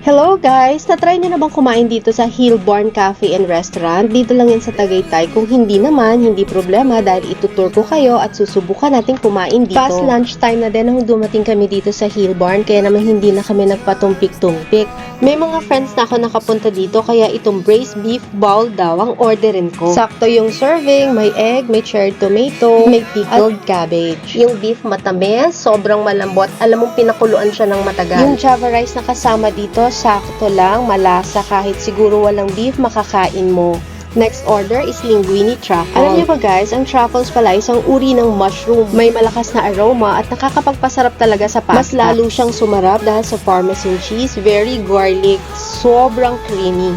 Hello guys! Na-try nyo na bang kumain dito sa Hillborn Cafe and Restaurant? Dito lang yan sa Tagaytay. Kung hindi naman, hindi problema dahil itutur ko kayo at susubukan natin kumain dito. Past lunchtime na din nung dumating kami dito sa Hillborn kaya naman hindi na kami nagpatumpik-tumpik. May mga friends na ako nakapunta dito kaya itong braised beef bowl daw ang orderin ko. Sakto yung serving, may egg, may cherry tomato, may pickled cabbage. Yung beef matamis, sobrang malambot. Alam mong pinakuluan siya ng matagal. Yung java rice na kasama dito, sakto lang, malasa kahit siguro walang beef makakain mo. Next order is linguine truffle. Alam niyo ba guys, ang truffles pala isang uri ng mushroom. May malakas na aroma at nakakapagpasarap talaga sa pasta. Mas lalo siyang sumarap dahil sa parmesan cheese, very garlic, sobrang creamy.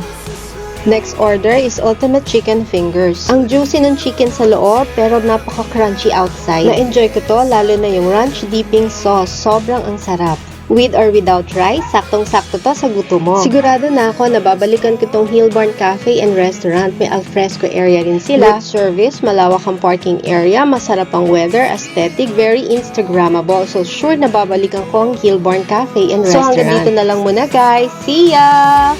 Next order is ultimate chicken fingers. Ang juicy ng chicken sa loob pero napaka-crunchy outside. Na-enjoy ko to lalo na yung ranch dipping sauce. Sobrang ang sarap. With or without rice, saktong-sakto to sa gutom mo. Sigurado na ako na babalikan ko tong Hillborn Cafe and Restaurant. May alfresco area rin sila. Good service, malawak ang parking area, masarap ang weather, aesthetic, very Instagrammable. So sure na babalikan ko ang Hillborn Cafe and Restaurant. So hanggang dito na lang muna guys. See ya!